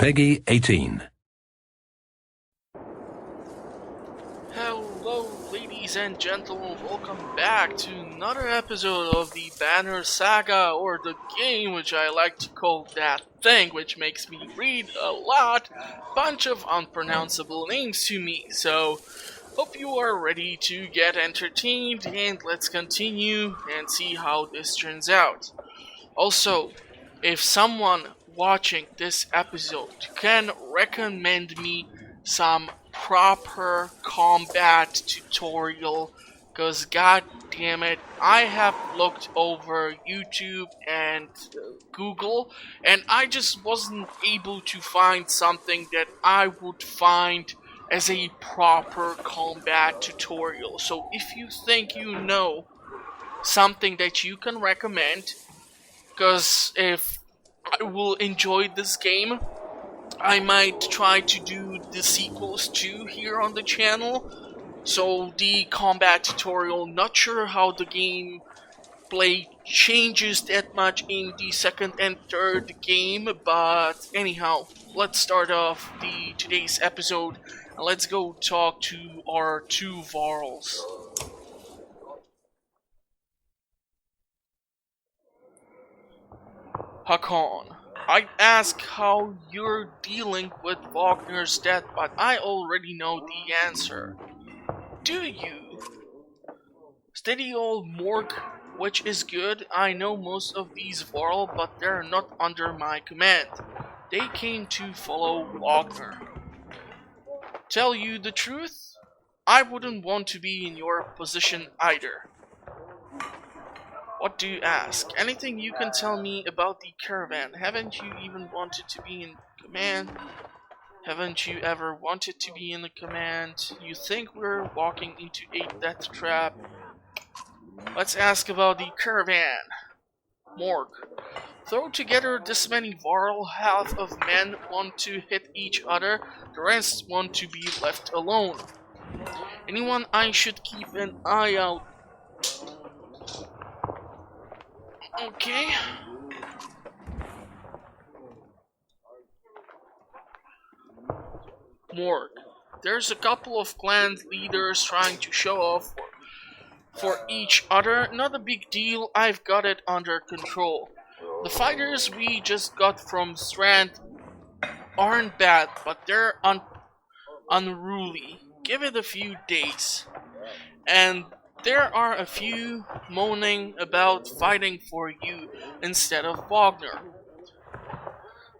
Peggy 18. Hello, ladies and gentlemen, welcome back to another episode of the Banner Saga, or the game which I like to call that thing which makes me read a lot, bunch of unpronounceable names to me. So, hope you are ready to get entertained, and let's continue and see how this turns out. Also, if someone watching this episode can recommend me some proper combat tutorial, cause god damn it, I have looked over YouTube and Google and I just wasn't able to find something that I would find as a proper combat tutorial. So if you think you know something that you can recommend, because if I will enjoy this game, I might try to do the sequels too here on the channel. So the combat tutorial, not sure how the gameplay changes that much in the second and third game, but anyhow, let's start off today's episode and let's go talk to our two Varls. Hakan, I'd ask how you're dealing with Wagner's death, but I already know the answer. Do you? Steady old Morg, which is good. I know most of these Varl, but they're not under my command. They came to follow Wagner. Tell you the truth, I wouldn't want to be in your position either. What do you ask? Anything you can tell me about the caravan? Haven't you even wanted to be in command? Haven't you ever wanted to be in the command? You think we're walking into a death trap? Let's ask about the caravan. Morg. Throw together this many Varl, half of men want to hit each other, the rest want to be left alone. Anyone I should keep an eye out? Okay. Morg. There's a couple of clan leaders trying to show off for each other. Not a big deal, I've got it under control. The fighters we just got from Strand aren't bad, but they're unruly. Give it a few days. And there are a few moaning about fighting for you instead of Wagner.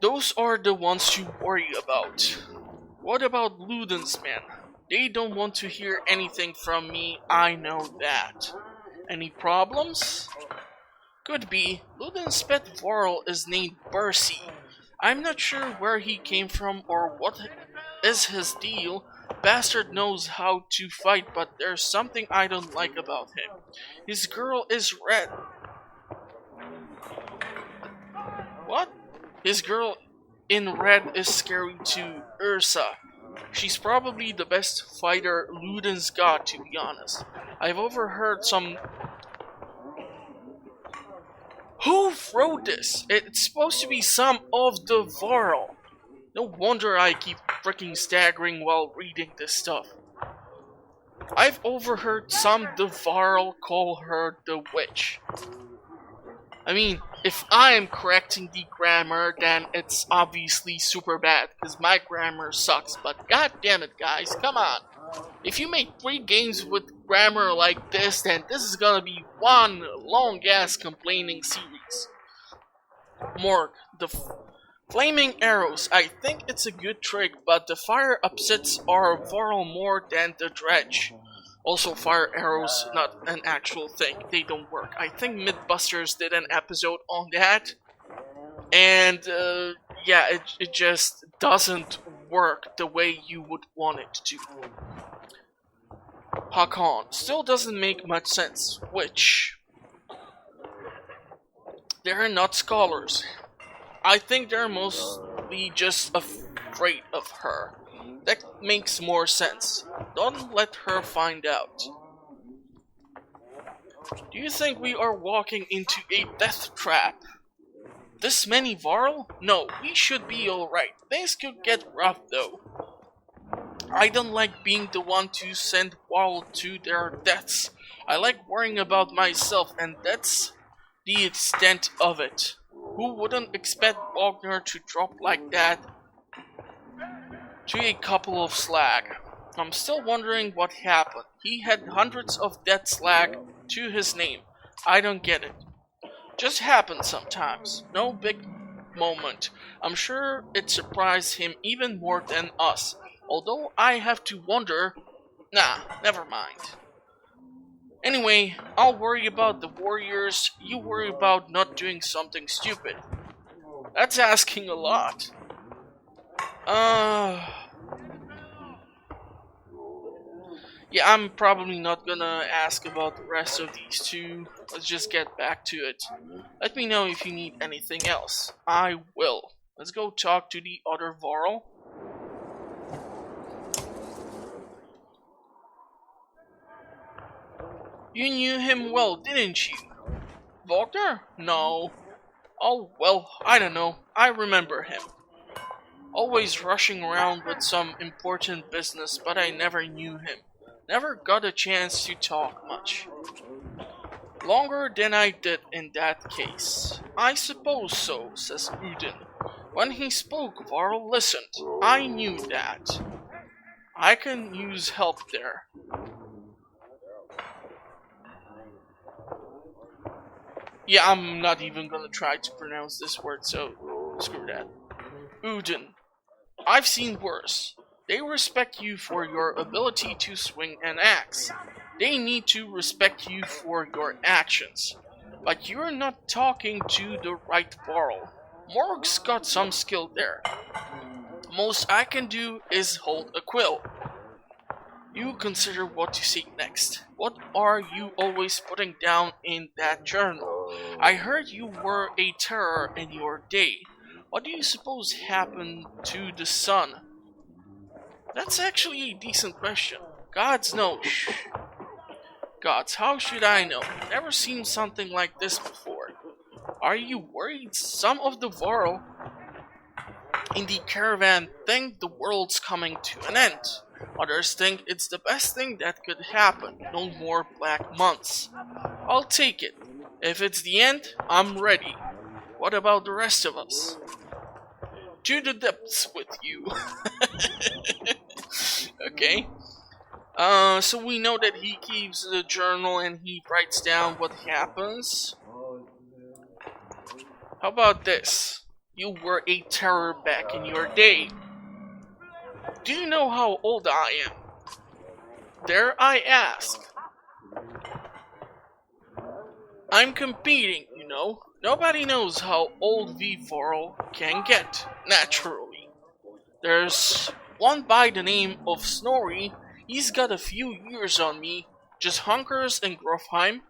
Those are the ones to worry about. What about Luden's men? They don't want to hear anything from me, I know that. Any problems? Could be. Luden's pet Varl is named Bercy. I'm not sure where he came from or what is his deal. Bastard knows how to fight, but there's something I don't like about him. His girl is red. What? His girl in red is scary to Ursa. She's probably the best fighter Luden's got, to be honest. I've overheard some... Who wrote this? It's supposed to be some of the Varl. No wonder I keep freaking staggering while reading this stuff. I've overheard some Varl call her the witch. I mean, if I am correcting the grammar, then it's obviously super bad, because my grammar sucks, but god damn it guys, come on. If you make 3 games with grammar like this, then this is gonna be one long-ass complaining series. Morg, the flaming arrows. I think it's a good trick, but the fire upsets our Varl more than the Dredge. Also, fire arrows, not an actual thing. They don't work. I think Mythbusters did an episode on that. And, yeah, it just doesn't work the way you would want it to. Hakan. Still doesn't make much sense. Which? They're not scholars. I think they're mostly just afraid of her. That makes more sense. Don't let her find out. Do you think we are walking into a death trap? This many Varl? No, we should be alright. Things could get rough though. I don't like being the one to send Varl to their deaths. I like worrying about myself, and that's the extent of it. Who wouldn't expect Wagner to drop like that to a couple of slag? I'm still wondering what happened. He had hundreds of death slag to his name. I don't get it. Just happens sometimes. No big moment. I'm sure it surprised him even more than us. Although I have to wonder... Nah, never mind. Anyway, I'll worry about the warriors. You worry about not doing something stupid. That's asking a lot. Yeah, I'm probably not gonna ask about the rest of these two. Let's just get back to it. Let me know if you need anything else. I will. Let's go talk to the other Varl. You knew him well, didn't you? Wagner? No. Oh, well, I don't know. I remember him. Always rushing around with some important business, but I never knew him. Never got a chance to talk much. Longer than I did in that case. I suppose so, says Udin. When he spoke, Varl listened. I knew that. I can use help there. Yeah, I'm not even gonna try to pronounce this word, so screw that. Udin. I've seen worse. They respect you for your ability to swing an axe. They need to respect you for your actions. But you're not talking to the right Varl. Morg's got some skill there. Most I can do is hold a quill. You consider what to say next. What are you always putting down in that journal? I heard you were a terror in your day. What do you suppose happened to the sun? That's actually a decent question. Gods know. Gods, how should I know? Never seen something like this before. Are you worried some of the Varl in the caravan think the world's coming to an end? Others think it's the best thing that could happen. No more black months. I'll take it. If it's the end, I'm ready. What about the rest of us? To the depths with you. Okay. So we know that he keeps the journal and he writes down what happens. How about this? You were a terror back in your day. Do you know how old I am? Dare I ask? I'm competing, you know. Nobody knows how old V-Varl can get, naturally. There's one by the name of Snorri. He's got a few years on me. Just hunkers in Grofheim.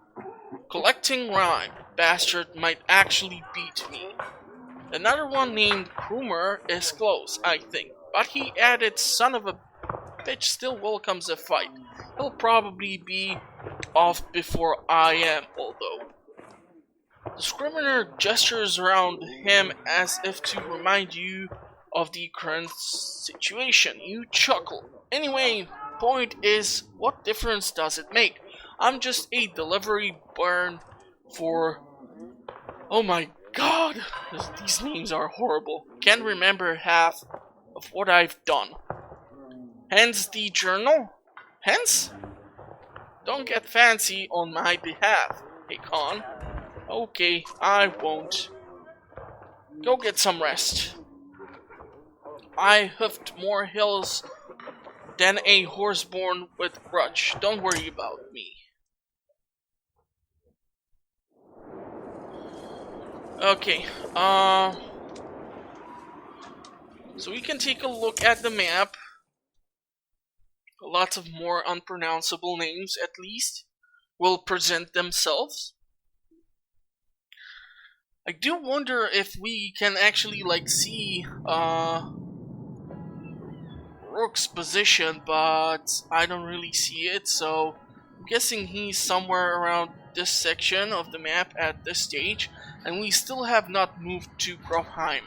Collecting rhyme. Bastard might actually beat me. Another one named Krumer is close, I think. But he added son of a bitch still welcomes a fight. He'll probably be off before I am, although. The scrivener gestures around him as if to remind you of the current situation. You chuckle. Anyway, point is, what difference does it make? I'm just a delivery burn for... Oh my god, these names are horrible. Can't remember half of what I've done. Hence the journal? Hence? Don't get fancy on my behalf, hey Khan. Okay, I won't. Go get some rest. I hoofed more hills than a horse born with grudge. Don't worry about me. Okay, so we can take a look at the map. Lots of more unpronounceable names, at least, will present themselves. I do wonder if we can actually, like, see, Rook's position, but I don't really see it, so I'm guessing he's somewhere around this section of the map at this stage. and we still have not moved to Grofheim.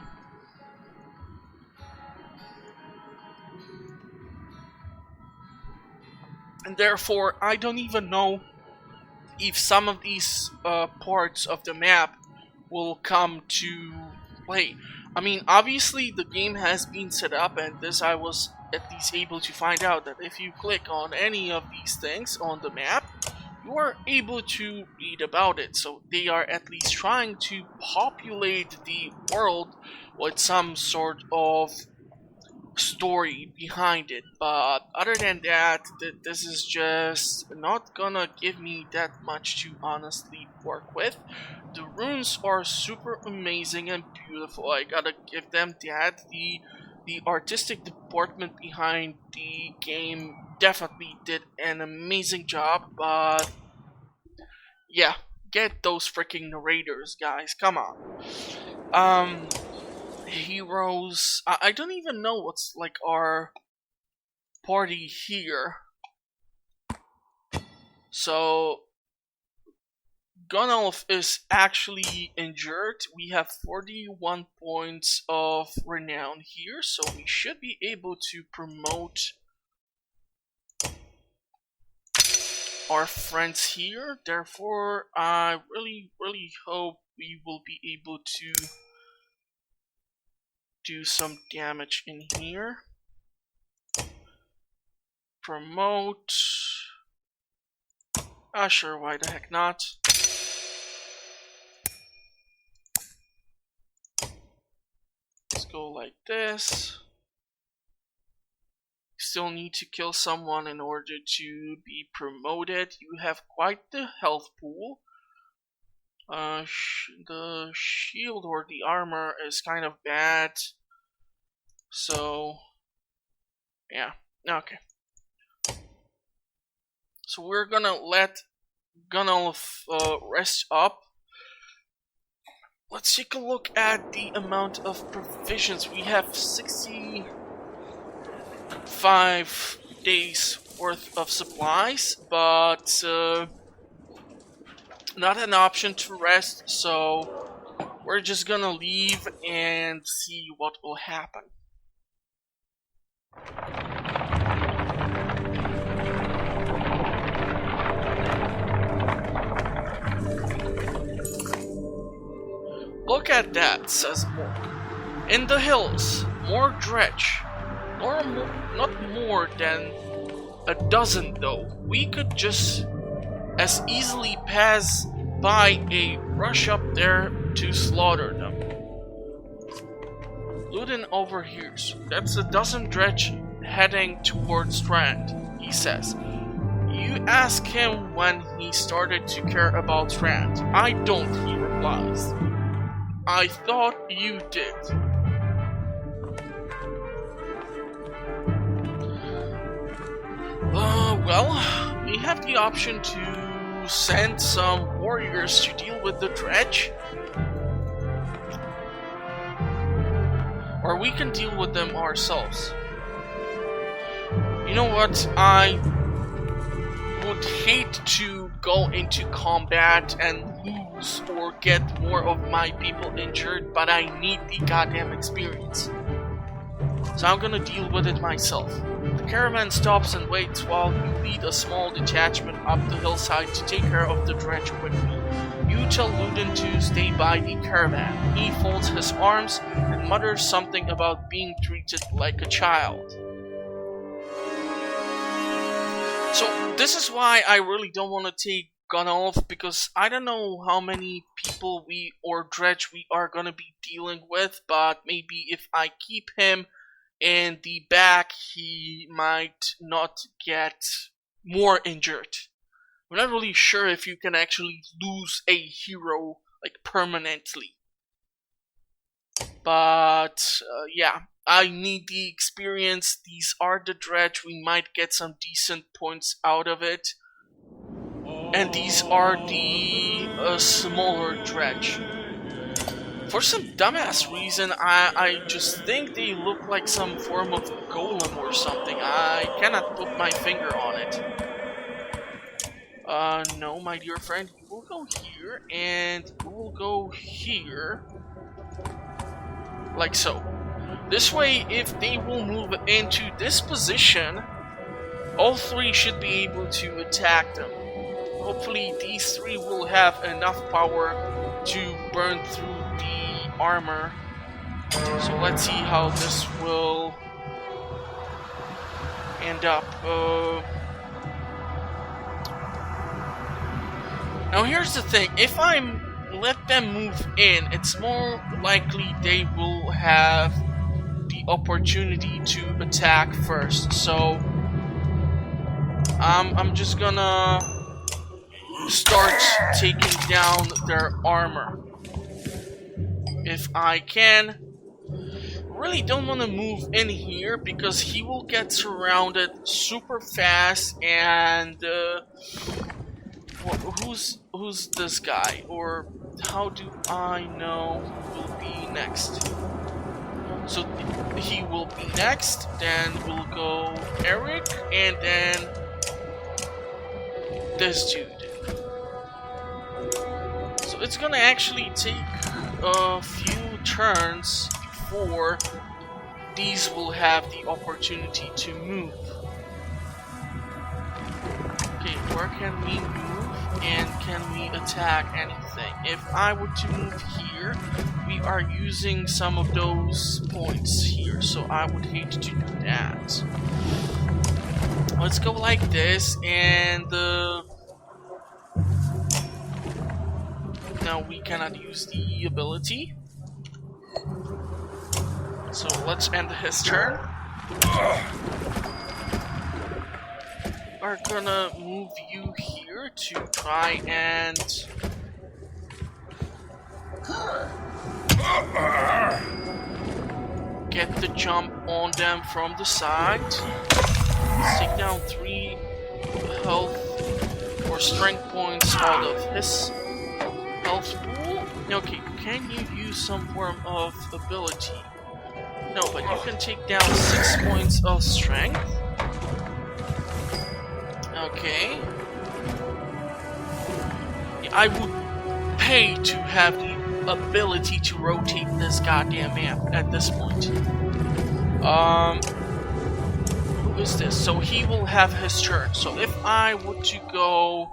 And therefore, I don't even know if some of these parts of the map will come to play. I mean, obviously the game has been set up, and this I was at least able to find out that if you click on any of these things on the map, you are able to read about it. So they are at least trying to populate the world with some sort of story behind it, but other than that, this is just not gonna give me that much to honestly work with. The runes are super amazing and beautiful, I gotta give them that. The artistic department behind the game definitely did an amazing job, but yeah, get those freaking narrators, guys, come on. Heroes. I don't even know what's like our party here. So Gunnulf is actually injured. We have 41 points of renown here, so we should be able to promote our friends here. Therefore, I really hope we will be able to do some damage in here. Promote. Sure, why the heck not? Let's go like this. Still need to kill someone in order to be promoted. You have quite the health pool. The shield or the armor is kind of bad. So, yeah, okay. So we're gonna let Gunnulf rest up. Let's take a look at the amount of provisions. We have 65 days worth of supplies, but not an option to rest, so we're just gonna leave and see what will happen. Look at that, says Mork. In the hills, more dredge. Not more than a dozen though. We could just as easily pass by a rush up there to slaughter them. Ludin overhears. That's a dozen dredge heading towards Strand, he says. You ask him when he started to care about Strand. I don't, he replies. I thought you did. Well, we have the option to send some warriors to deal with the dredge. Or we can deal with them ourselves. You know what? I would hate to go into combat and lose or get more of my people injured, but I need the goddamn experience. So I'm gonna deal with it myself. The caravan stops and waits while you lead a small detachment up the hillside to take care of the dredge quickly. You tell Ludin to stay by the caravan. He folds his arms and mutters something about being treated like a child. So this is why I really don't want to take Gunnulf, because I don't know how many people or dredge we are gonna be dealing with, but maybe if I keep him in the back, he might not get more injured. I'm not really sure if you can actually lose a hero like permanently. But yeah, I need the experience. These are the dredge. We might get some decent points out of it. And these are the smaller dredge. For some dumbass reason, I just think they look like some form of golem or something. I cannot put my finger on it. No, my dear friend, you will go here, and we'll go here. Like so. This way, if they will move into this position, all three should be able to attack them. Hopefully these three will have enough power to burn through the armor. So let's see how this will end up. Now here's the thing, if I let them move in, it's more likely they will have the opportunity to attack first. So I'm just gonna start taking down their armor if I can. Really don't want to move in here because he will get surrounded super fast. And who's this guy, or how do I know who will be next? So he will be next, then we'll go Eric, and then this dude. So it's gonna actually take a few turns before these will have the opportunity to move. Okay, where can we move, and can we attack anything? If I were to move here, we are using some of those points here, so I would hate to do that. Let's go like this, and now we cannot use the ability. So let's end his turn. We're gonna move you here to try and get the jump on them from the side. Let's take down 3 health or strength points out of his health pool. Okay, can you use some form of ability? No, but you can take down 6 points of strength. Okay. Yeah, I would pay to have the ability to rotate this goddamn map at this point. Who is this? So he will have his turn. So if I were to go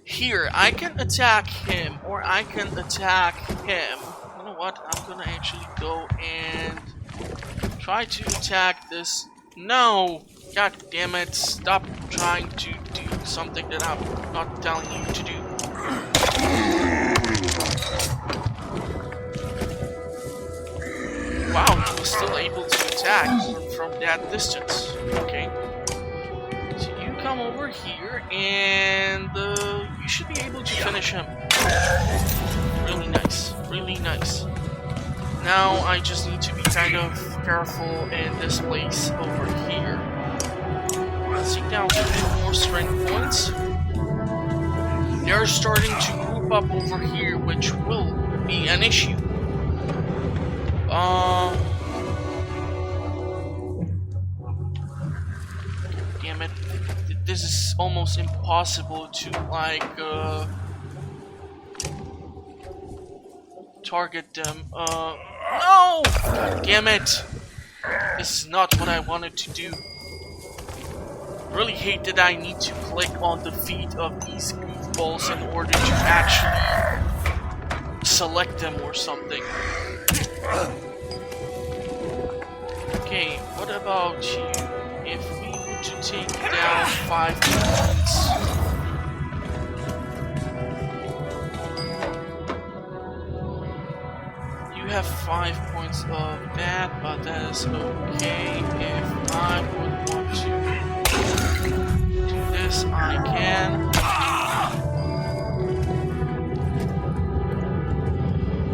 here, I can attack him, or I can attack him. You know what? I'm gonna actually go and try to attack this. No! God damn it, stop trying to do something that I'm not telling you to do. Wow, he was still able to attack from that distance. Okay. So you come over here, and you should be able to finish him. Really nice, really nice. Now I just need to be kind of careful in this place over here. Let's take down 2 more strength points. They're starting to group up over here, which will be an issue. Damn it. This is almost impossible to, like, target them. No! God damn it! This is not what I wanted to do. Really hate that I need to click on the feet of these goofballs in order to actually select them or something. Okay, what about you? If we were to take down 5 points. You have 5 points of that, but that is okay. If I would want to do this, I can.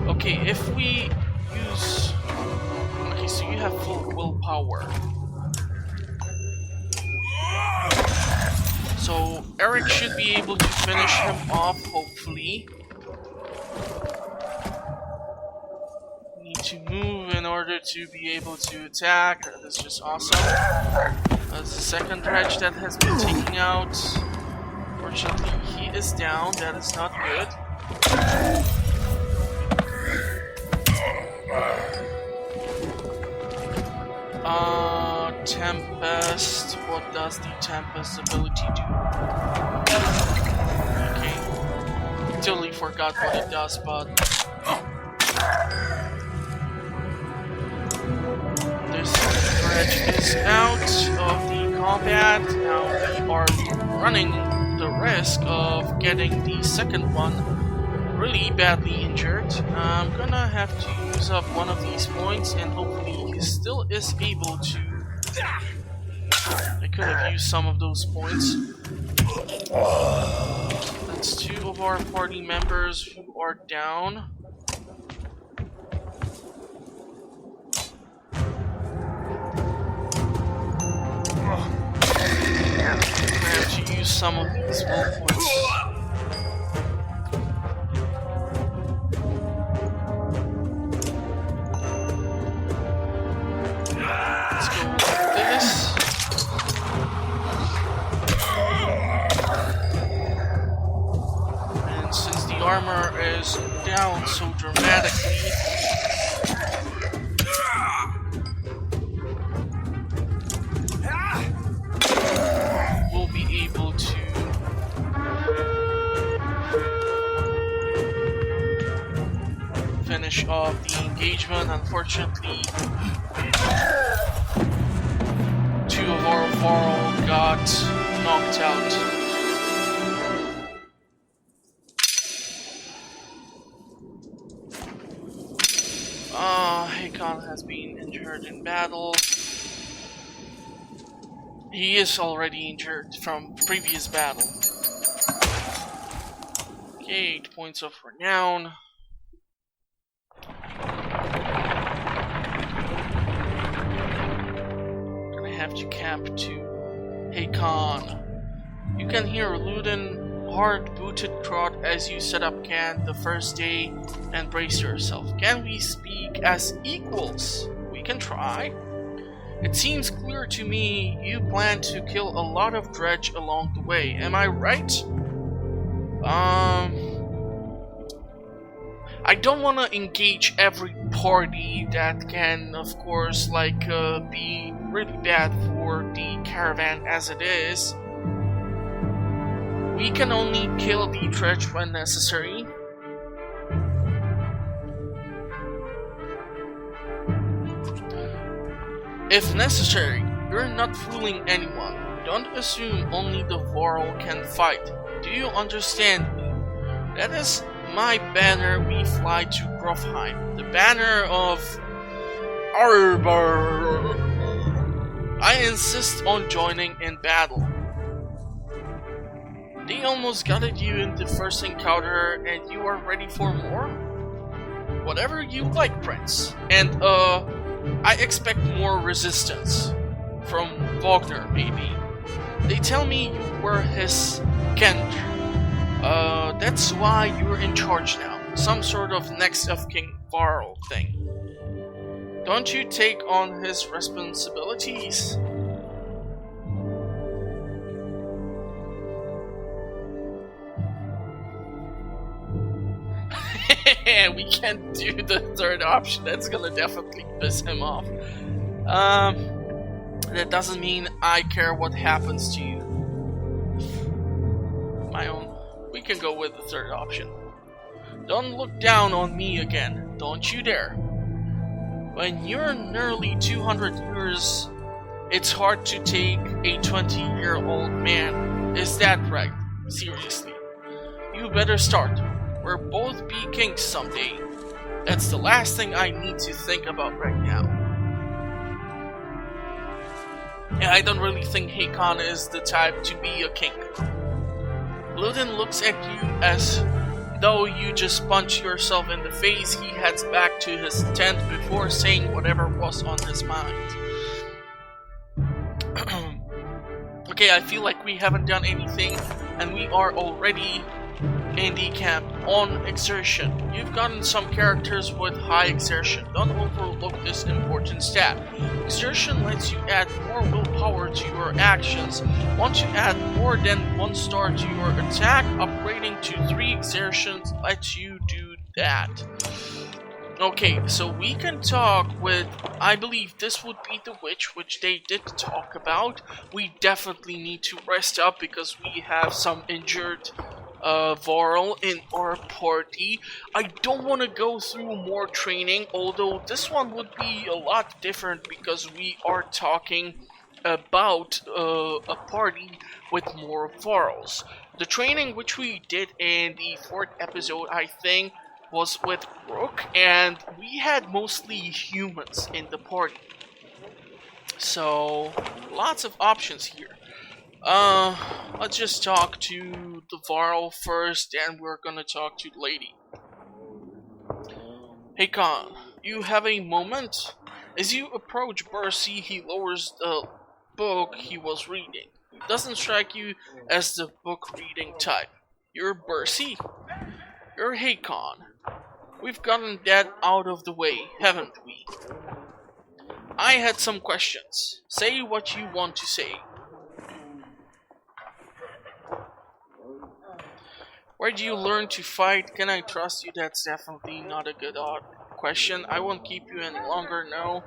Okay, if we use... Okay, so you have full willpower. So Eric should be able to finish him off, hopefully. Need to move in order to be able to attack. That's just awesome. That's the second dredge that has been taken out. Fortunately, he is down. That is not good. Tempest. What does the Tempest ability do? Okay. Totally forgot what it does, but this dredge is out of the combat. Now we are running the risk of getting the second one really badly injured. I'm gonna have to use up one of these points, and hopefully he still is able to. I could have used some of those points. That's two of our party members who are down. I have to use some of these will points. Let's go with this. And since the armor is down so dramatically, we'll be able to finish off the engagement. Unfortunately, two of our Varl got knocked out. Hakon has been injured in battle. He is already injured from previous battle. Okay, 8 points of renown. Gonna have to camp to Hakon. You can hear Luden hard-booted trot as you set up camp the first day and brace yourself. Can we speak as equals? We can try. It seems clear to me you plan to kill a lot of dredge along the way. Am I right? I don't want to engage every party that can, of course, like, be really bad for the caravan as it is. We can only kill the dredge when necessary. If necessary, you're not fooling anyone. Don't assume only the Varl can fight. Do you understand me? That is my banner we fly to Grofheim. The banner of Arbor. I insist on joining in battle. They almost gutted you in the first encounter and you are ready for more? Whatever you like, Prince. And, I expect more resistance. From Wagner, maybe. They tell me you were his Kent. That's why you're in charge now. Some sort of next of King Varl thing. Don't you take on his responsibilities? We can't do the third option. That's gonna definitely piss him off. That doesn't mean I care what happens to you. My own. We can go with the third option. Don't look down on me again. Don't you dare. When you're nearly 200 years, it's hard to take a 20-year-old man. Is that right? Seriously. You better start. We'll both be kings someday. That's the last thing I need to think about right now. Yeah, I don't really think Hakon is the type to be a king. Luden looks at you as though you just punched yourself in the face. He heads back to his tent before saying whatever was on his mind. Okay, I feel like we haven't done anything and we are already in the camp on exertion. You've gotten some characters with high exertion. Don't overlook this important stat. Exertion lets you add more willpower to your actions. Once you add more than 1 star to your attack, upgrading to 3 exertions lets you do that. Okay, so we can talk with, I believe this would be the witch, which they did talk about. We definitely need to rest up because we have some injured Varl in our party. I don't want to go through more training, although this one would be a lot different because we are talking about a party with more Varls. The training which we did in the 4th episode, I think, was with Rook, and we had mostly humans in the party. So, lots of options here. Let's just talk to the Varl first, and we're gonna talk to the lady. Hey Khan, you have a moment? As you approach Bercy, he lowers the book he was reading. Doesn't strike you as the book reading type. You're Bercy? You're Hakon. We've gotten that out of the way, haven't we? I had some questions. Say what you want to say. Where do you learn to fight? Can I trust you? That's definitely not a good question. I won't keep you any longer, no.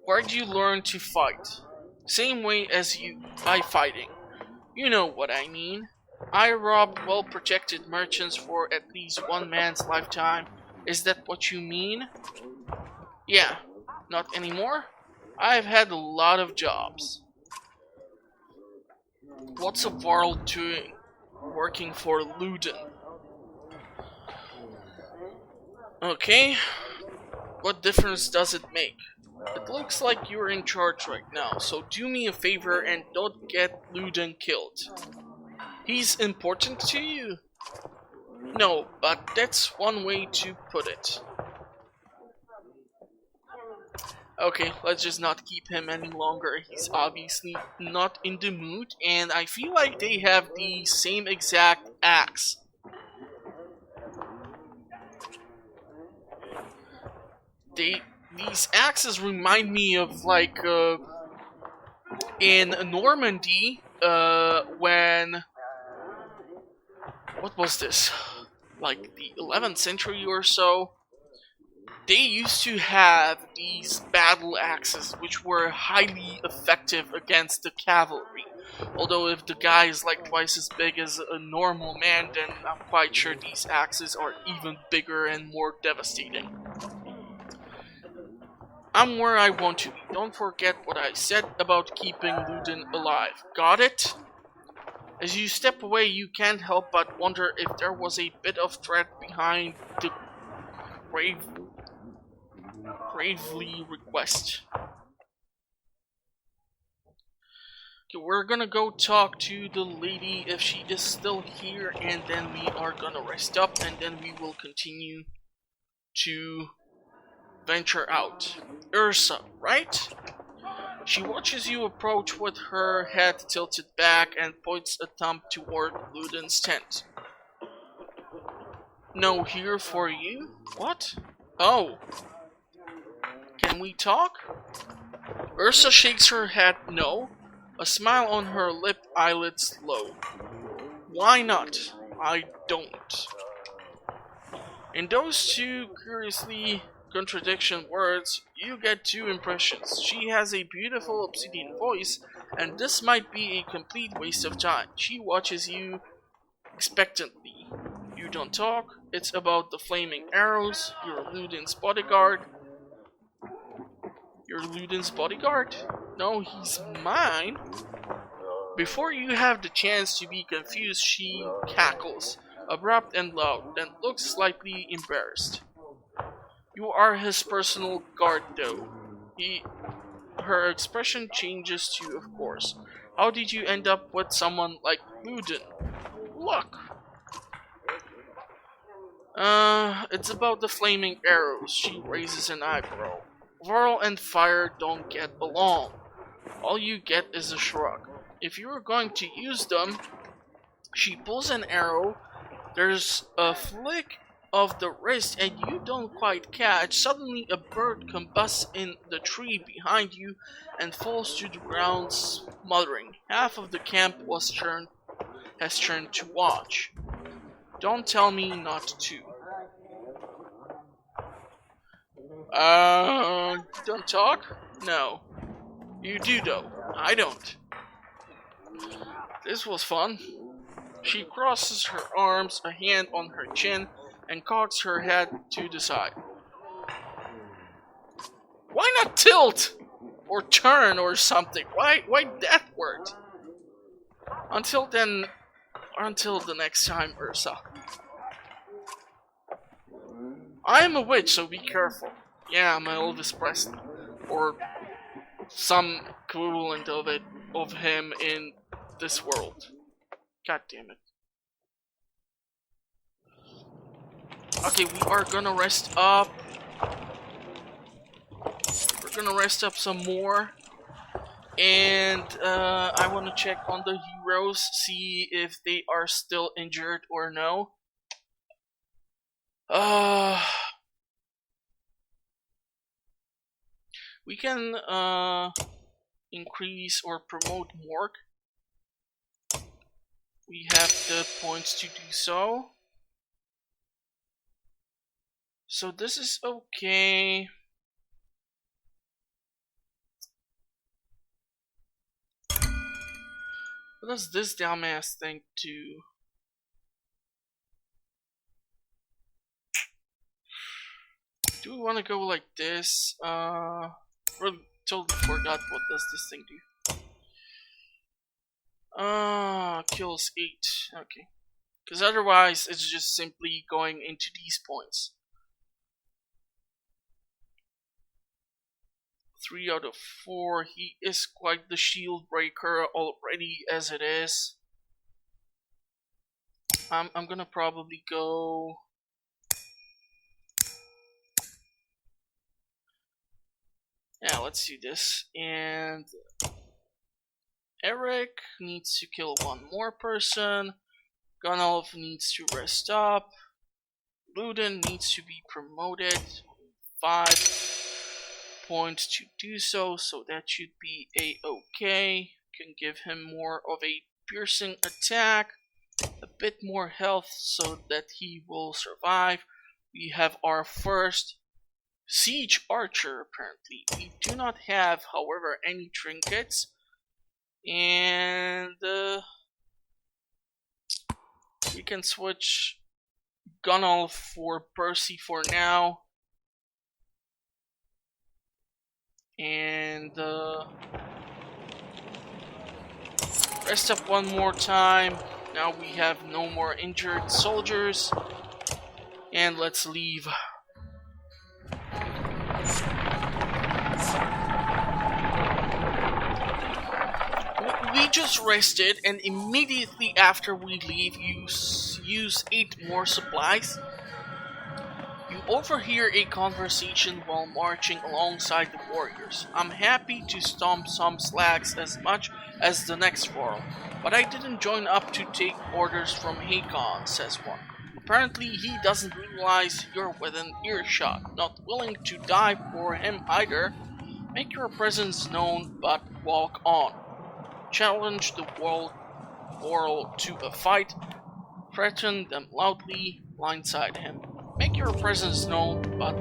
Where do you learn to fight? Same way as you by fighting. You know what I mean. I robbed well-protected merchants for at least one man's lifetime. Is that what you mean? Yeah. Not anymore? I've had a lot of jobs. What's a Varl doing? Working for Luden. Okay. What difference does it make? It looks like you're in charge right now, so do me a favor and don't get Luden killed. He's important to you? No, but that's one way to put it. Okay, let's just not keep him any longer. He's obviously not in the mood, and I feel like they have the same exact axe. These axes remind me of like in Normandy when what was this? Like the 11th century or so. They used to have these battle axes which were highly effective against the cavalry. Although if the guy is like twice as big as a normal man, then I'm quite sure these axes are even bigger and more devastating. I'm where I want to be. Don't forget what I said about keeping Luden alive. Got it? As you step away, you can't help but wonder if there was a bit of threat behind the gravely request. Okay, we're gonna go talk to the lady if she is still here, and then we are gonna rest up, and then we will continue to venture out. Ursa, right? She watches you approach with her head tilted back and points a thumb toward Luden's tent. No here for you? What? Oh. Can we talk? Ursa shakes her head no, a smile on her lip, eyelids low. Why not? I don't. In those two curiously contradiction words, you get two impressions. She has a beautiful obsidian voice, and this might be a complete waste of time. She watches you expectantly. You don't talk. It's about the flaming arrows. You're Luden's bodyguard. You're Luden's bodyguard? No, he's mine. Before you have the chance to be confused, she cackles, abrupt and loud, then looks slightly embarrassed. You are his personal guard, though. Her expression changes too, of course. How did you end up with someone like Luden? Look. It's about the flaming arrows. She raises an eyebrow. Varl and fire don't get along. All you get is a shrug. If you were going to use them, She pulls an arrow. There's a flick of the wrist and you don't quite catch. Suddenly a bird combusts in the tree behind you and falls to the ground smothering. Half of the camp has turned to watch. Don't tell me not to. Don't talk? No. You do though. I don't. This was fun. She crosses her arms, a hand on her chin, and cocks her head to the side. Why not tilt? Or turn or something? Why that word? Until then, until the next time, Ursa. I am a witch, so be careful. Yeah, I'm Elvis Presley. Or some equivalent of him in this world. God damn it. Okay, we are gonna rest up. We're gonna rest up some more. And I wanna check on the heroes, see if they are still injured or no. We can increase or promote Morg. We have the points to do so. So this is okay. What does this dumbass thing do? Do we want to go like this? Really totally forgot what does this thing do. Kills 8. Okay. Because otherwise it's just simply going into these points. 3 out of 4. He is quite the shield breaker already as it is. I'm gonna probably go... Yeah, let's do this. And Eric needs to kill one more person. Gunnulf needs to rest up. Luden needs to be promoted. 5 points to do so, so that should be a-okay. Can give him more of a piercing attack. A bit more health so that he will survive. We have our first siege archer apparently. We do not have, however, any trinkets. And we can switch Gunnulf for Percy for now. And rest up one more time. Now we have no more injured soldiers. And let's leave. We just rested, and immediately after we leave, use 8 more supplies. You overhear a conversation while marching alongside the warriors. I'm happy to stomp some slacks as much as the next world, but I didn't join up to take orders from Hakon, says one. Apparently he doesn't realize you're within earshot, not willing to die for him either. Make your presence known, but walk on. Challenge the world to a fight, threaten them loudly, blindside him. Make your presence known, but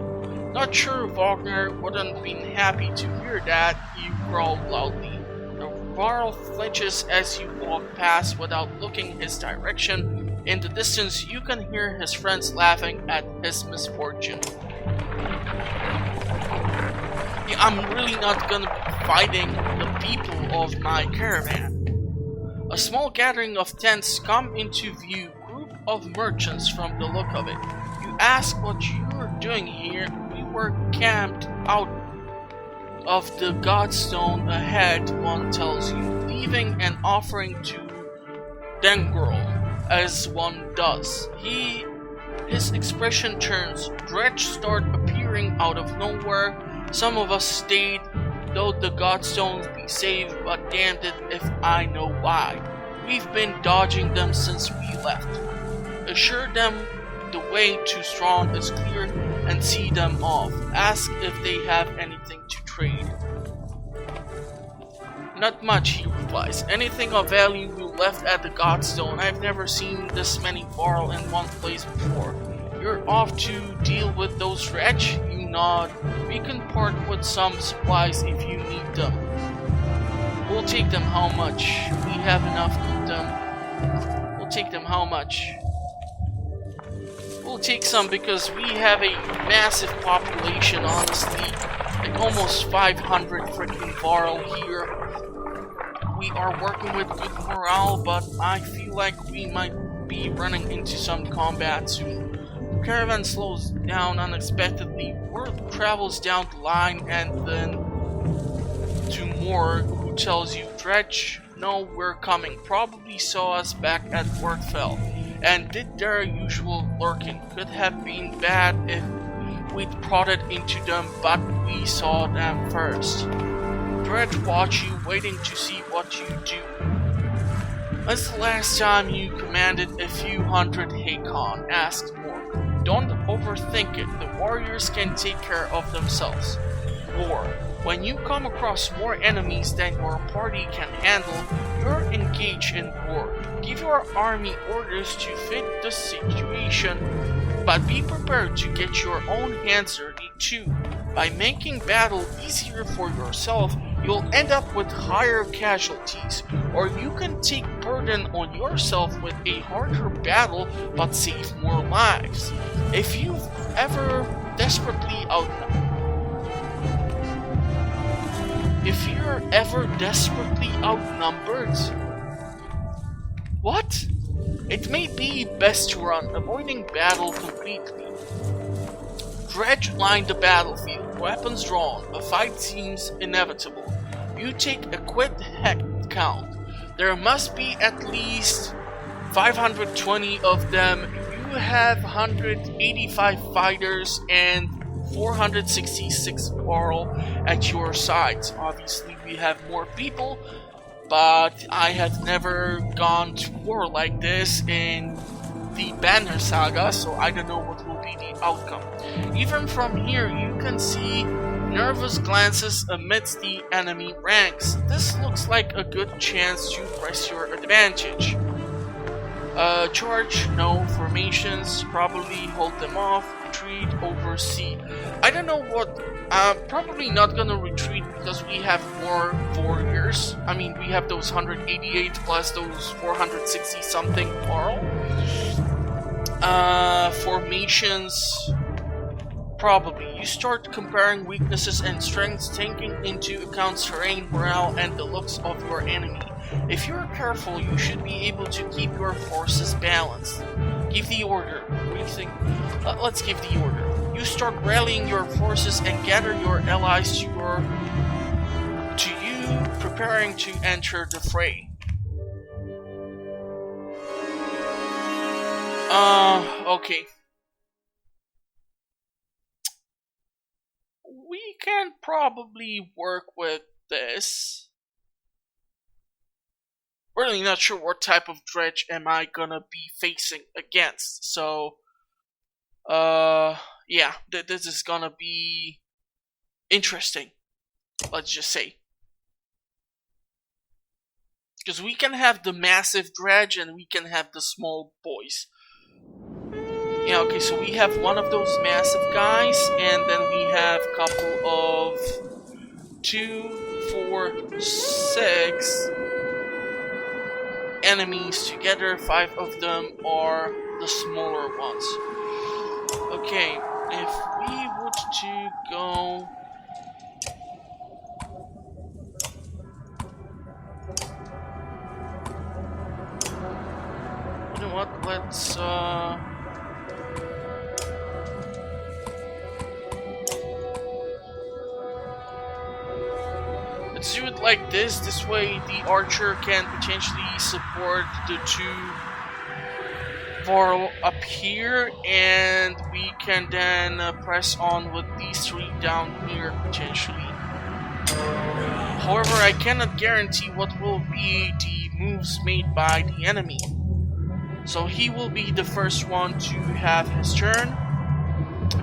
not sure Wagner wouldn't be happy to hear that, you growled loudly. The Varl flinches as you walk past without looking his direction. In the distance, you can hear his friends laughing at his misfortune. Yeah, I'm really not gonna be fighting the people of my caravan. A small gathering of tents come into view, group of merchants from the look of it. You ask what you're doing here. We were camped out of the Godstone ahead, one tells you, leaving an offering to Dengrel, as one does. His expression turns. Dredge start appearing out of nowhere. Some of us stayed, though the Godstones be saved, but damned it if I know why. We've been dodging them since we left. Assure them the way to Strong is clear and see them off. Ask if they have anything to trade. Not much, he replies. Anything of value you left at the Godstone. I've never seen this many Varl in one place before. You're off to deal with those Dredge? You nod. We can part with some supplies if you need them. We'll take them. How much? We have enough of them. We'll take them. How much? We'll take some because we have a massive population, honestly. Like almost 500 freaking Varl here. We are working with good morale, but I feel like we might be running into some combat soon. The caravan slows down unexpectedly. Word travels down the line and then to Morg, who tells you, Dredge, no, we're coming. Probably saw us back at Wordfell and did their usual lurking. Could have been bad if we'd prodded into them, but we saw them first. Dredge watch you, waiting to see what you do. When's the last time you commanded a few hundred Hakon? Asked Morg. Don't overthink it. The warriors can take care of themselves. War. When you come across more enemies than your party can handle, you're engaged in war. Give your army orders to fit the situation, but be prepared to get your own hands dirty too. By making battle easier for yourself, you'll end up with higher casualties, or you can take burden on yourself with a harder battle but save more lives. If you've ever desperately outnumbered, what? It may be best to run, avoiding battle completely. Dredge lined the battlefield, weapons drawn. A fight seems inevitable. You take a quick head count. There must be at least 520 of them. You have 185 fighters and 466 Varl at your sides. Obviously, we have more people, but I have never gone to war like this in the Banner Saga, so I don't know what will be the outcome. Even from here, you can see nervous glances amidst the enemy ranks. This looks like a good chance to press your advantage. Charge, no. Formations, probably hold them off. Retreat, oversee. I don't know what. Probably not gonna retreat because we have more warriors. I mean, we have those 188 plus those 460 something Varl. Formations. Probably. You start comparing weaknesses and strengths, taking into account terrain, morale, and the looks of your enemy. If you're careful, you should be able to keep your forces balanced. Give the order. What do you think? Let's give the order. You start rallying your forces and gather your allies to you, preparing to enter the fray. Okay. We can probably work with this. Really not sure what type of Dredge am I gonna be facing against. So, yeah, this is gonna be interesting. Let's just say. Because we can have the massive Dredge and we can have the small boys. Yeah, okay, so we have one of those massive guys, and then we have a couple of 2, 4, 6 enemies together. 5 of them are the smaller ones. Okay, if we were to go... You know what, let's do it like this. This way the archer can potentially support the 2 Varl up here, and we can then press on with these 3 down here potentially. However, I cannot guarantee what will be the moves made by the enemy. So he will be the first one to have his turn.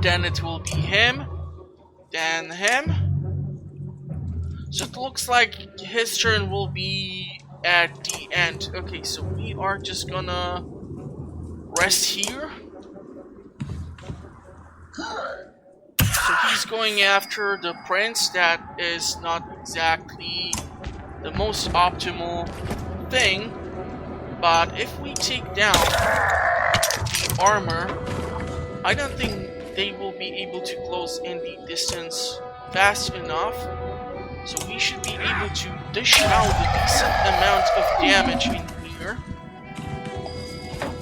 Then it will be him. Then him. So it looks like his turn will be at the end. Okay, so we are just gonna rest here. So he's going after the prince. That is not exactly the most optimal thing. But if we take down the armor, I don't think they will be able to close in the distance fast enough. So we should be able to dish out a decent amount of damage in here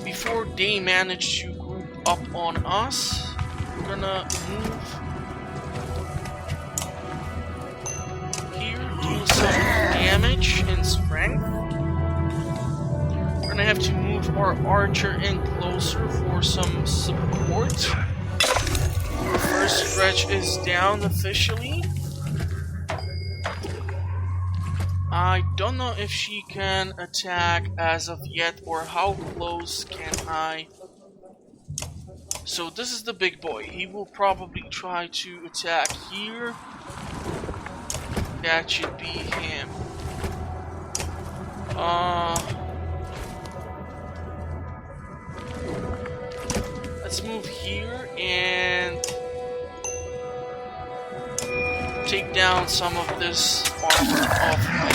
before they manage to group up on us. We're gonna move here, do some damage in strength. We're gonna have to move our archer in closer for some support. The first Dredge is down officially. I don't know if she can attack as of yet, or how close can I. So this is the big boy. He will probably try to attack here. That should be him. Let's move here and take down some of this armor off him.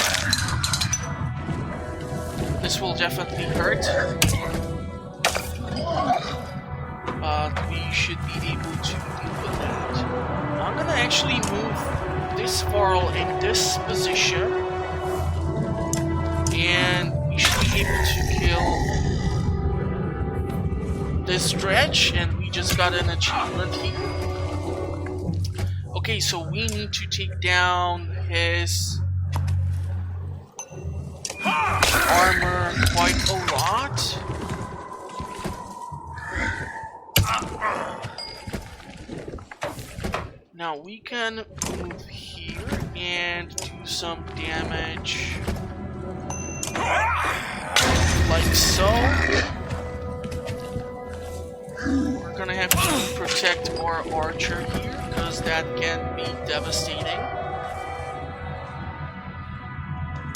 This will definitely hurt. But we should be able to deal with that. I'm gonna actually move this Varl in this position, and we should be able to kill this Dredge, and we just got an achievement here. Okay, so we need to take down his armor quite a lot. Now we can move here and do some damage like so. We're gonna have to protect our archer here because that can be devastating.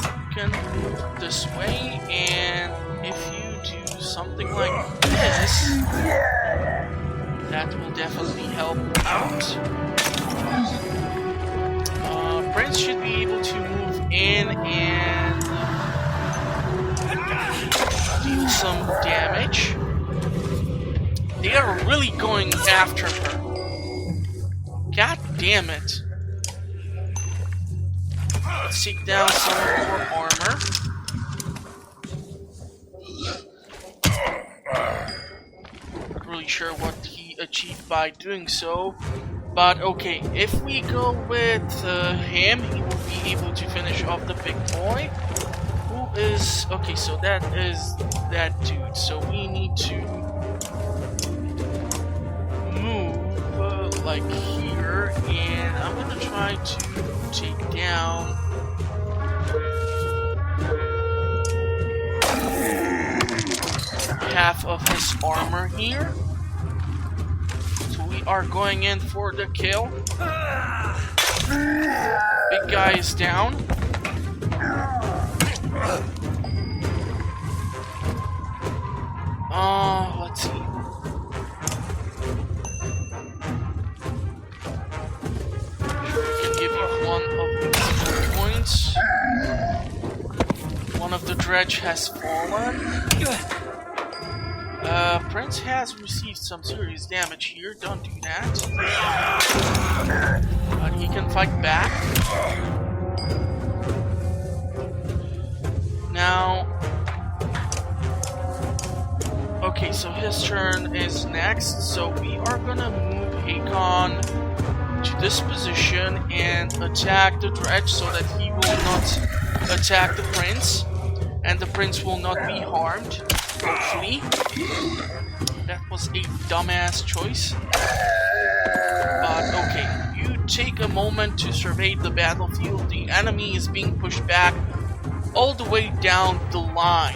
You can move this way, and if you do something like this, that will definitely help out. Prince should be able to move in and deal some damage. They are really going after her. God damn it. Let's take down some more armor. Not really sure what he achieved by doing so. But okay, if we go with him, he will be able to finish off the big boy. Who is... okay, so that is that dude. So we need to move like here, and I'm gonna try to take down half of his armor here. So we are going in for the kill. Big guy is down. Let's see. One of these points. One of the Dredge has fallen. Prince has received some serious damage here. Don't do that. But he can fight back. Now... okay, so his turn is next. So we are gonna move Hakon to this position and attack the Dredge so that he will not attack the prince, and the prince will not be harmed, hopefully. That was a dumbass choice. But okay, you could take a moment to survey the battlefield. The enemy is being pushed back all the way down the line.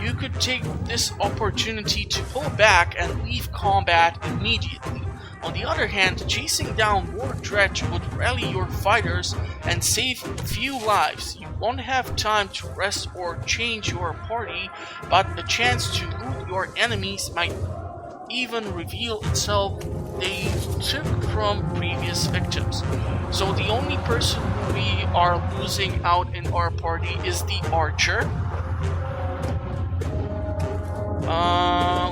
You could take this opportunity to pull back and leave combat immediately. On the other hand, chasing down more Dredge would rally your fighters and save a few lives. You won't have time to rest or change your party, but a chance to loot your enemies might even reveal itself they took from previous victims. So the only person we are losing out in our party is the archer.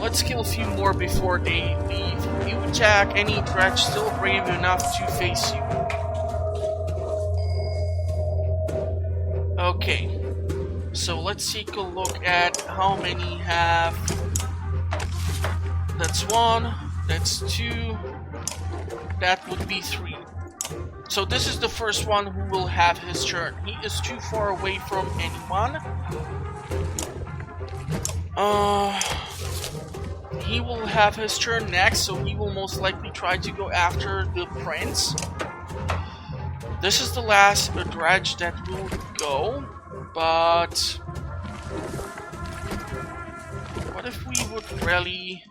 Let's kill a few more before they leave. You attack any Dredge still brave enough to face you. Okay, so let's take a look at how many have. That's 1, that's 2, that would be 3. So this is the first one who will have his turn. He is too far away from anyone. He will have his turn next, so he will most likely try to go after the prince. This is the last Dredge that will go, but what if we would rally?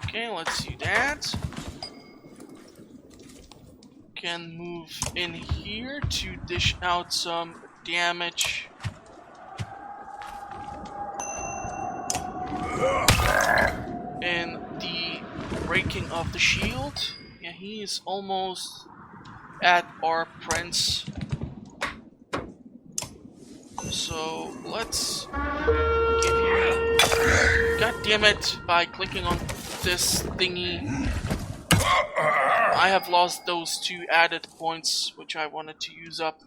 Okay, let's do that. Can move in here to dish out some damage. And the breaking of the shield. Yeah, he is almost at our prince. So let's give you. God damn it! By clicking on this thingy, I have lost those 2 added points which I wanted to use up.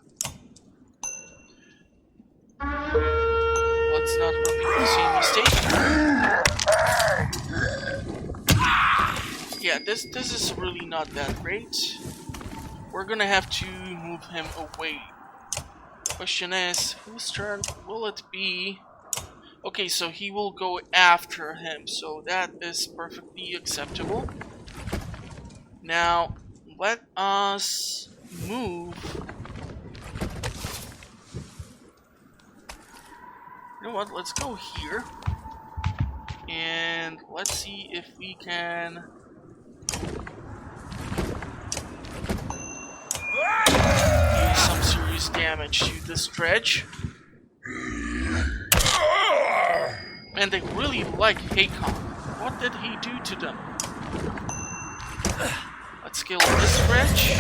Let's not repeat the same mistake. Yeah, this is really not that great. We're gonna have to move him away. Question is, whose turn will it be? Okay, so he will go after him, so that is perfectly acceptable. Now, let us move. You know what, let's go here. And let's see if we can do some serious damage to this Dredge. And they really like Hakon. What did he do to them? Let's kill this Dredge.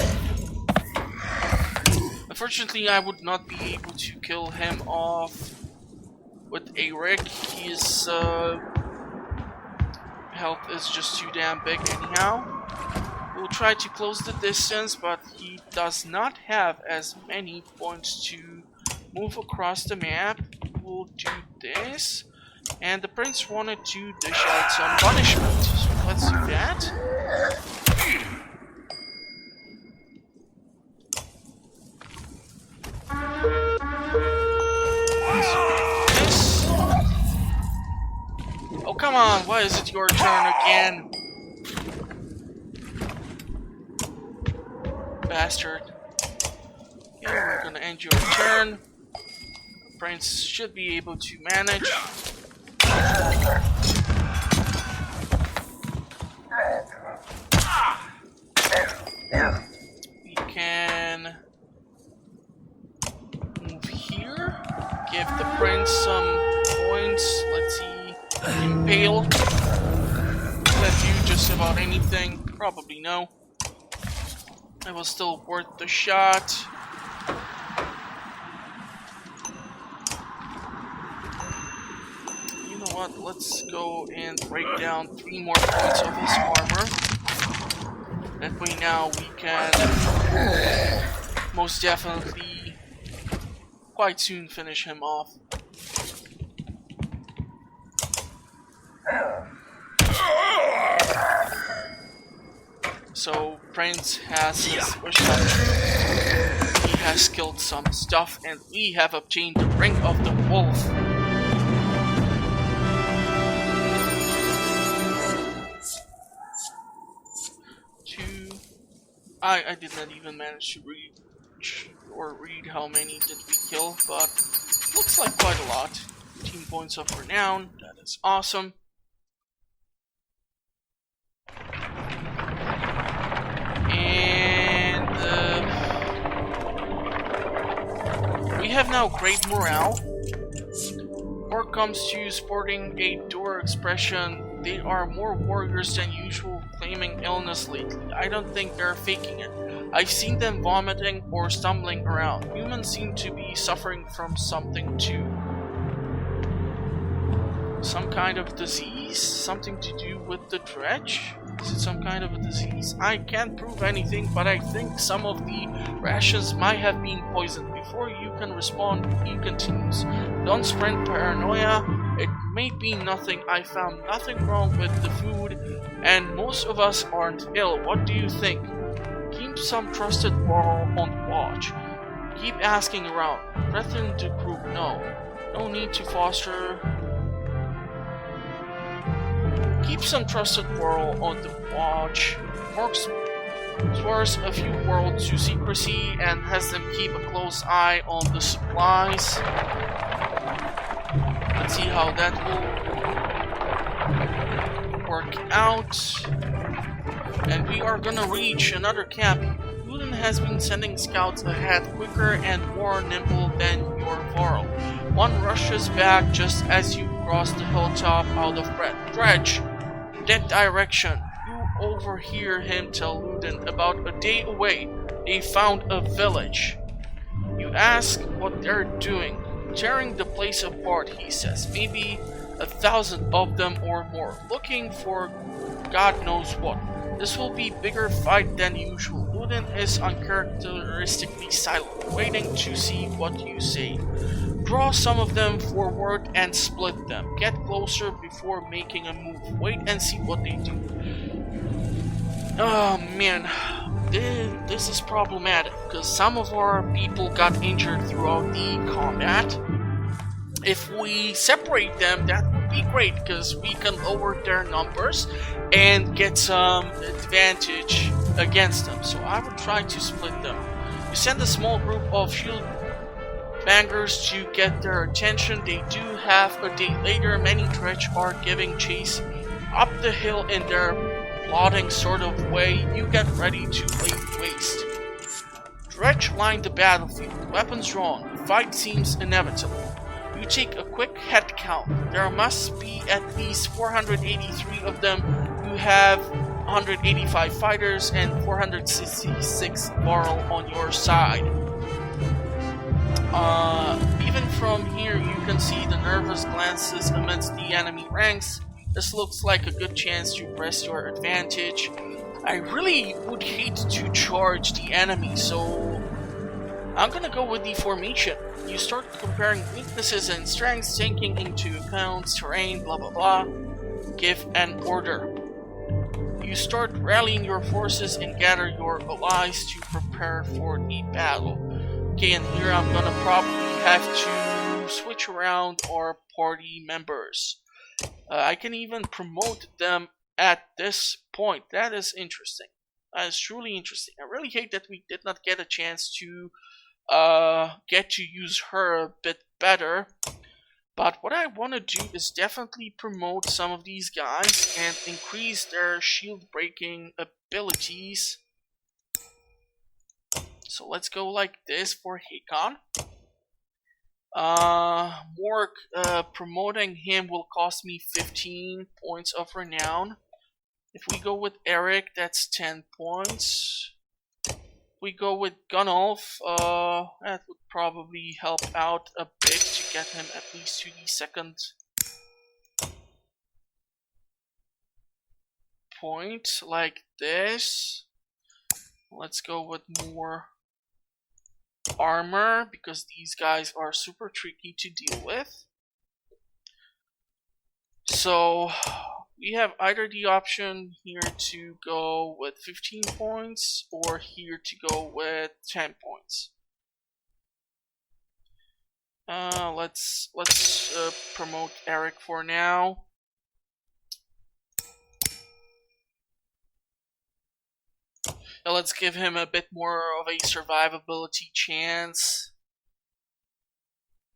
Unfortunately, I would not be able to kill him off with Eric. His health is just too damn big anyhow. We'll try to close the distance, but he does not have as many points to move across the map. We'll do this. And the prince wanted to dish out some punishment, so let's do that. This. Oh, come on, why is it your turn again? Bastard. Okay, we're gonna end your turn. The prince should be able to manage. We can move here, give the prince some points. Let's see, impale. Will that do just about anything? Probably no. It was still worth the shot. You know what? Let's go and break down 3 more points of his armor. That way now we can most definitely quite soon finish him off. So Prince has his wish up. He has killed some stuff, and we have obtained the Ring of the Wolf. I did not even manage to read how many did we kill, but looks like quite a lot. 15 points of renown, that is awesome. And we have now great morale. When it comes to sporting a door expression, they are more warriors than usual, claiming illness lately. I don't think they're faking it. I've seen them vomiting or stumbling around. Humans seem to be suffering from something too. Some kind of disease? Something to do with the dredge? Is it some kind of a disease? I can't prove anything, but I think some of the rations might have been poisoned. Before you can respond, he continues. Don't sprint paranoia. It may be nothing. I found nothing wrong with the food, and most of us aren't ill. What do you think? Keep some trusted moral on watch. Keep asking around. Threaten the group. No need to foster. Keep some trusted moral on the watch. Marks swears a few words to secrecy and has them keep a close eye on the supplies. Let's see how that will work out. And we are gonna reach another camp. Luden has been sending scouts ahead quicker and more nimble than your Varl. One rushes back just as you cross the hilltop out of breath. Dredge, that direction. You overhear him tell Luden about a day away they found a village. You ask what they're doing. Tearing the place apart, he says. Maybe 1,000 of them or more. Looking for God knows what. This will be bigger fight than usual. Luden is uncharacteristically silent, waiting to see what you say. Draw some of them forward and split them. Get closer before making a move. Wait and see what they do. Oh man, this is problematic because some of our people got injured throughout the combat. If we separate them, that would be great because we can lower their numbers and get some advantage against them. So I would try to split them. You send a small group of shield bangers to get their attention. They do have a day later. Many Dredge are giving chase up the hill in their plodding sort of way. You get ready to lay waste. Dredge line the battlefield, weapons drawn. The fight seems inevitable. You take a quick head count. There must be at least 483 of them who have 185 fighters and 466 Varl on your side. Even from here you can see the nervous glances amidst the enemy ranks. This looks like a good chance to press your advantage. I really would hate to charge the enemy, so I'm gonna go with the formation. You start comparing weaknesses and strengths, taking into account terrain, blah blah blah. Give an order. You start rallying your forces and gather your allies to prepare for the battle. Okay, and here I'm gonna probably have to switch around our party members. I can even promote them at this point. That is interesting. That is truly interesting. I really hate that we did not get a chance to get to use her a bit better. But what I want to do is definitely promote some of these guys and increase their shield breaking abilities. So let's go like this for Hakon. Promoting him will cost me 15 points of renown. If we go with Eric, that's 10 points. If we go with Gunnulf, that would probably help out a bit to get him at least to the second point, like this. Let's go with more armor, because these guys are super tricky to deal with. So we have either the option here to go with 15 points or here to go with 10 points. Let's promote Eric for now. Let's give him a bit more of a survivability chance.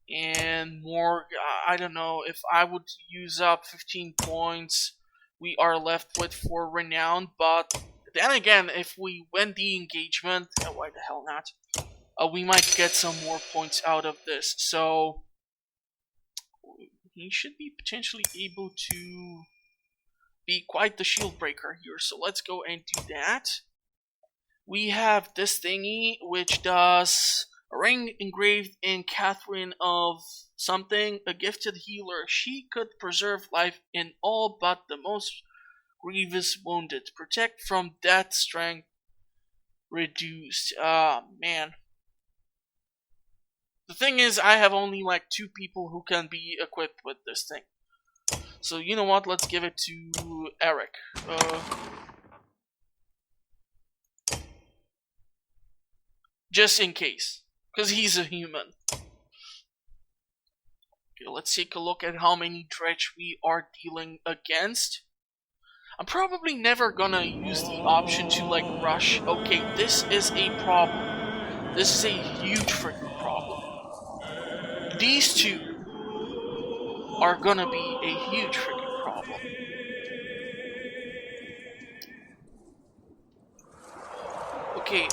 And more, I don't know, if I would use up 15 points, we are left with 4 renown, but then again, if we win the engagement, why the hell not, we might get some more points out of this, so he should be potentially able to be quite the shield breaker here, so let's go and do that. We have this thingy, which does a ring engraved in Catherine of something, a gifted healer. She could preserve life in all but the most grievous wounded. Protect from death, strength reduced. Man. The thing is, I have only like 2 people who can be equipped with this thing. So you know what, let's give it to Eric. Just in case. Because he's a human. Okay, let's take a look at how many Dredge we are dealing against. I'm probably never gonna use the option to like rush. Okay, this is a problem. This is a huge freaking problem. These 2 are gonna be a huge freaking problem. Okay,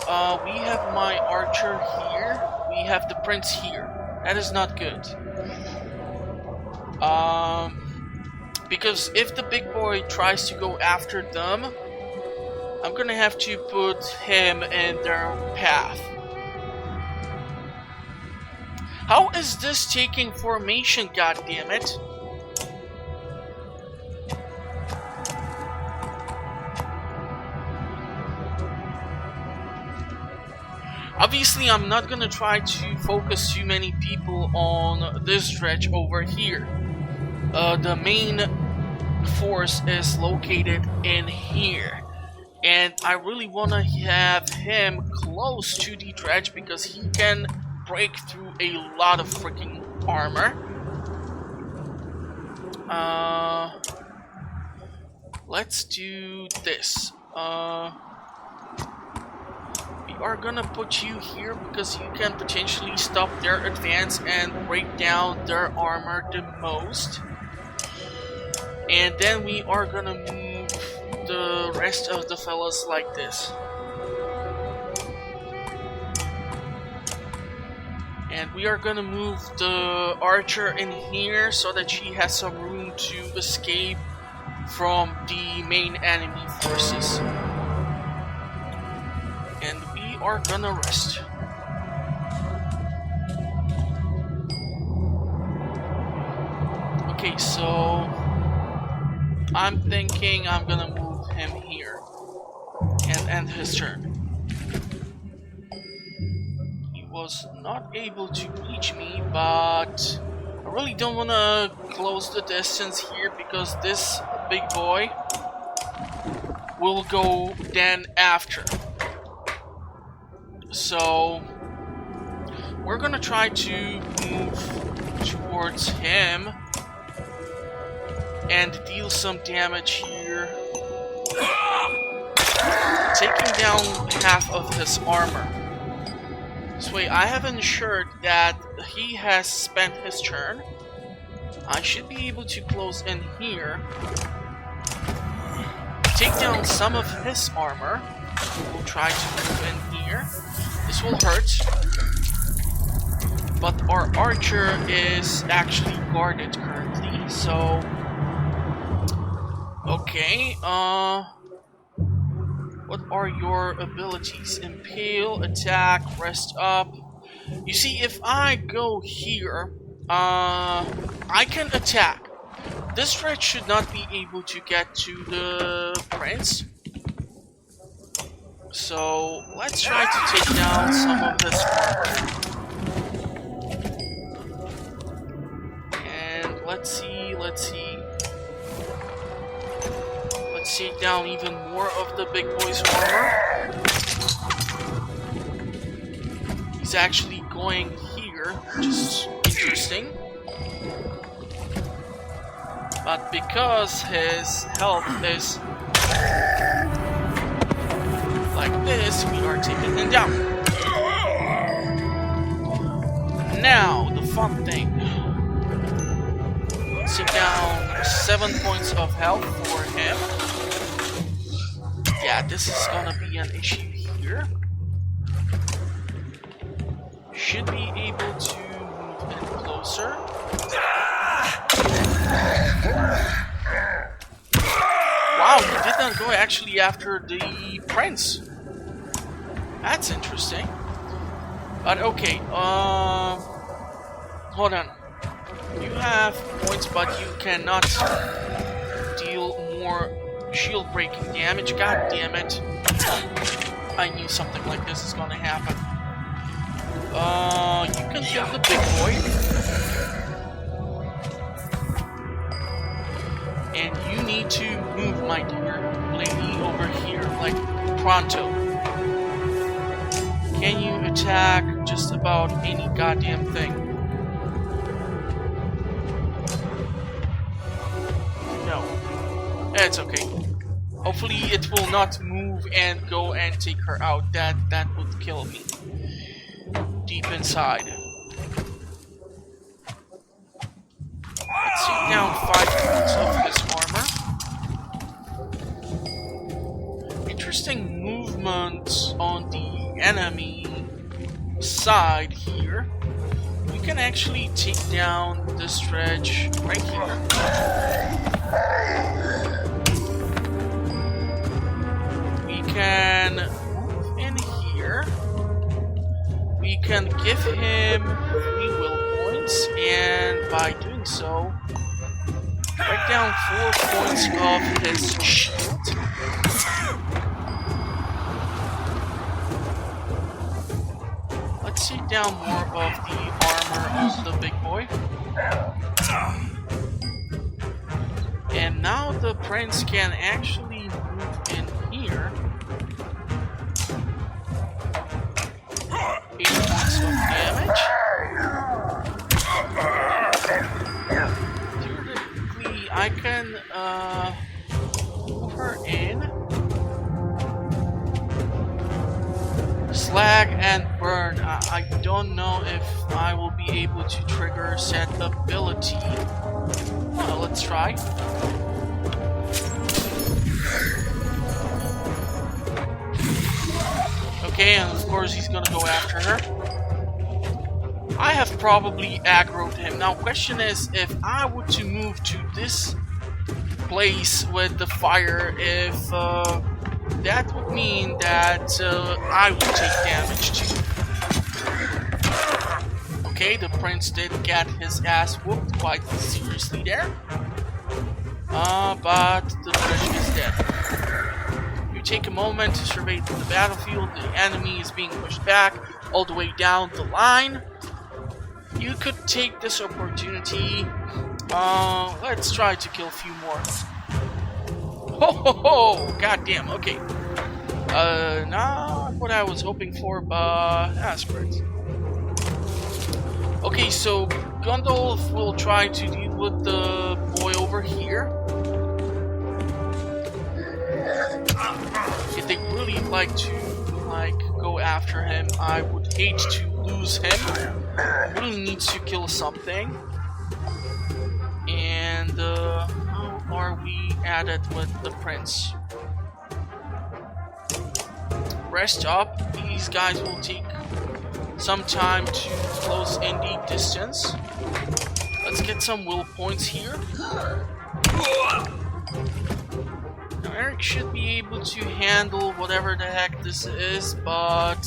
we have my archer here. We have the prince here. That is not good. Because if the big boy tries to go after them, I'm gonna have to put him in their path. How is this taking formation, goddammit? Obviously, I'm not gonna try to focus too many people on this Dredge over here. The main force is located in here. And I really wanna have him close to the Dredge because he can break through a lot of freaking armor. Let's do this. We are gonna put you here because you can potentially stop their advance and break down their armor the most. And then we are gonna move the rest of the fellas like this. And we are gonna move the archer in here so that she has some room to escape from the main enemy forces. And we are gonna rest. Okay, so I'm thinking I'm gonna move him here and end his turn. He was not able to reach me, but I really don't wanna close the distance here because this big boy will go then after. So we're gonna try to move towards him and deal some damage here, taking down half of his armor. This way I have ensured that he has spent his turn. I should be able to close in here, take down some of his armor. We'll try to move in here. This will hurt, but our archer is actually guarded currently, so okay, what are your abilities? Impale, attack, rest up. You see, if I go here, I can attack. This Dredge should not be able to get to the prince. So let's try to take down some of this armor. And let's see. Let's take down even more of the big boy's armor. He's actually going here, which is interesting. But because his health is like this, we are taking him down. Now, the fun thing. Let's take down 7 points of health for him. Yeah, this is gonna be an issue here. Should be able to move in closer. Wow, he did not go actually after the prince. That's interesting. But okay, hold on. You have points, but you cannot deal more shield breaking damage. God damn it. I knew something like this is gonna happen. You can kill the big boy. And you need to move, my dear lady, over here, like pronto. Can you attack just about any goddamn thing? No. It's okay. Hopefully it will not move and go and take her out. That would kill me. Deep inside. Let's take down 5 points of his armor. Interesting movement on the enemy side here. We can actually take down this Dredge right here. We can move in here. We can give him 3 will points, and by doing so, break down 4 points of his shield. Let's take down more of the armor of the big boy. And now the prince can actually move in here. 8 points of damage. Theoretically, I can move her in. Slag and burn. I don't know if I will be able to trigger said ability. Well, let's try. Okay, and of course he's gonna go after her. I have probably aggroed him. Now, question is, if I were to move to this place with the fire, if that would mean that I would take damage too. Okay, the prince did get his ass whooped quite seriously there. But the Dredge is dead. You take a moment to survey the battlefield. The enemy is being pushed back all the way down the line. You could take this opportunity. Let's try to kill a few more. Ho ho ho! God damn, okay. Not what I was hoping for, but that's great. Okay, so Gundolf will try to deal with the boy over here. If they really like to go after him, I would hate to lose him. Really needs to kill something. And how are we at it with the prince? Rest up. These guys will take some time to close in the distance. Let's get some will points here. Now Eric should be able to handle whatever the heck this is, but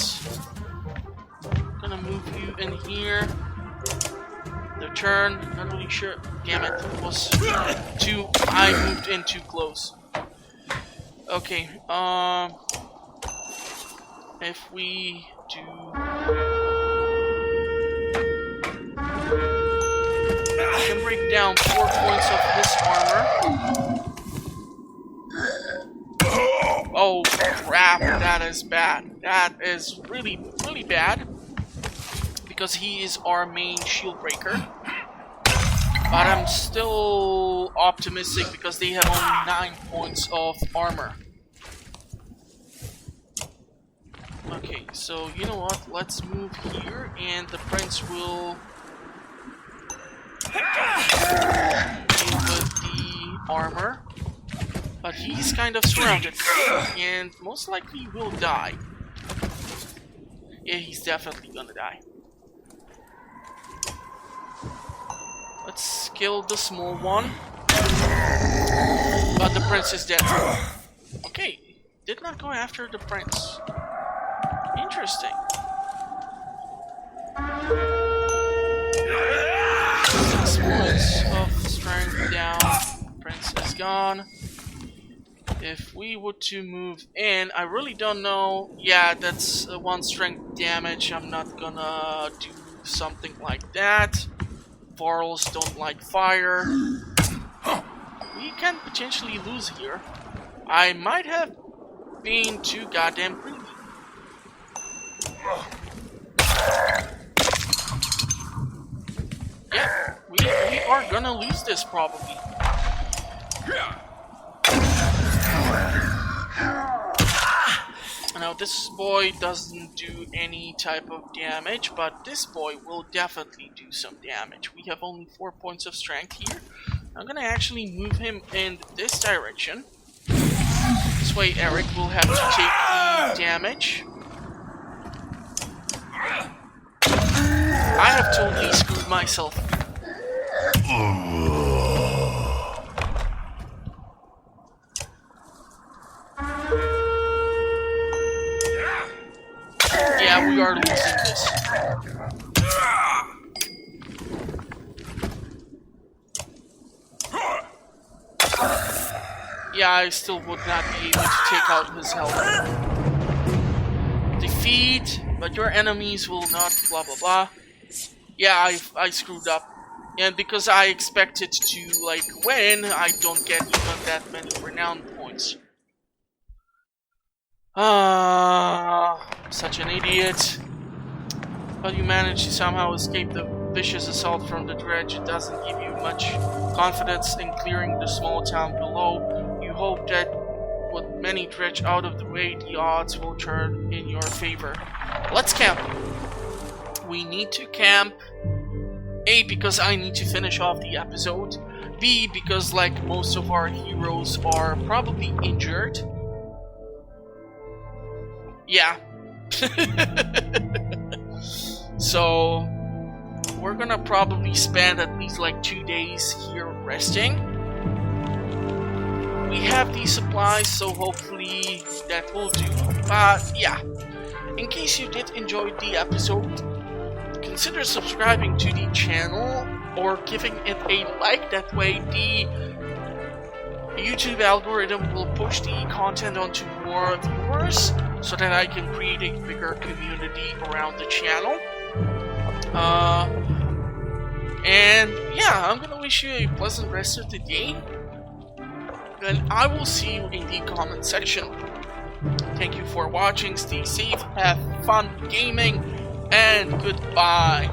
I'm gonna move you in here. The turn, not really sure. Damn it, it was too. I moved in too close. Okay, if we do. I can break down 4 points of his armor. Oh crap, that is bad. That is really, really bad. Because he is our main shield breaker. But I'm still optimistic because they have only 9 points of armor. Okay, so you know what? Let's move here, and the prince will deal with the armor. But he's kind of surrounded, and most likely will die. Yeah, he's definitely gonna die. Let's kill the small one. But the prince is dead. Okay, did not go after the prince. Interesting. 6 points of strength down. Prince is gone. If we were to move in, I really don't know. Yeah, that's 1 strength damage. I'm not gonna do something like that. Varls don't like fire. We can potentially lose here. I might have been too goddamn greedy. Yeah, we are gonna lose this probably. Now this boy doesn't do any type of damage, but this boy will definitely do some damage. We have only 4 points of strength here. I'm gonna actually move him in this direction. This way Eric will have to take the damage. I have totally screwed myself. Yeah, we are losing this. Yeah, I still would not be able to take out his health. Defeat, but your enemies will not blah blah blah. Yeah, I screwed up. And because I expected to, like, win, I don't get even that many renown points. Such an idiot. But you managed to somehow escape the vicious assault from the Dredge. It doesn't give you much confidence in clearing the small town below. You hope that with many Dredge out of the way, the odds will turn in your favor. Let's camp. We need to camp. A, because I need to finish off the episode. B, because like most of our heroes are probably injured. Yeah. So we're gonna probably spend at least like 2 days here resting. We have these supplies, so hopefully that will do. But yeah, in case you did enjoy the episode, consider subscribing to the channel or giving it a like. That way the YouTube algorithm will push the content onto more viewers so that I can create a bigger community around the channel. And yeah, I'm gonna wish you a pleasant rest of the day, and I will see you in the comment section. Thank you for watching, stay safe, have fun gaming, and goodbye.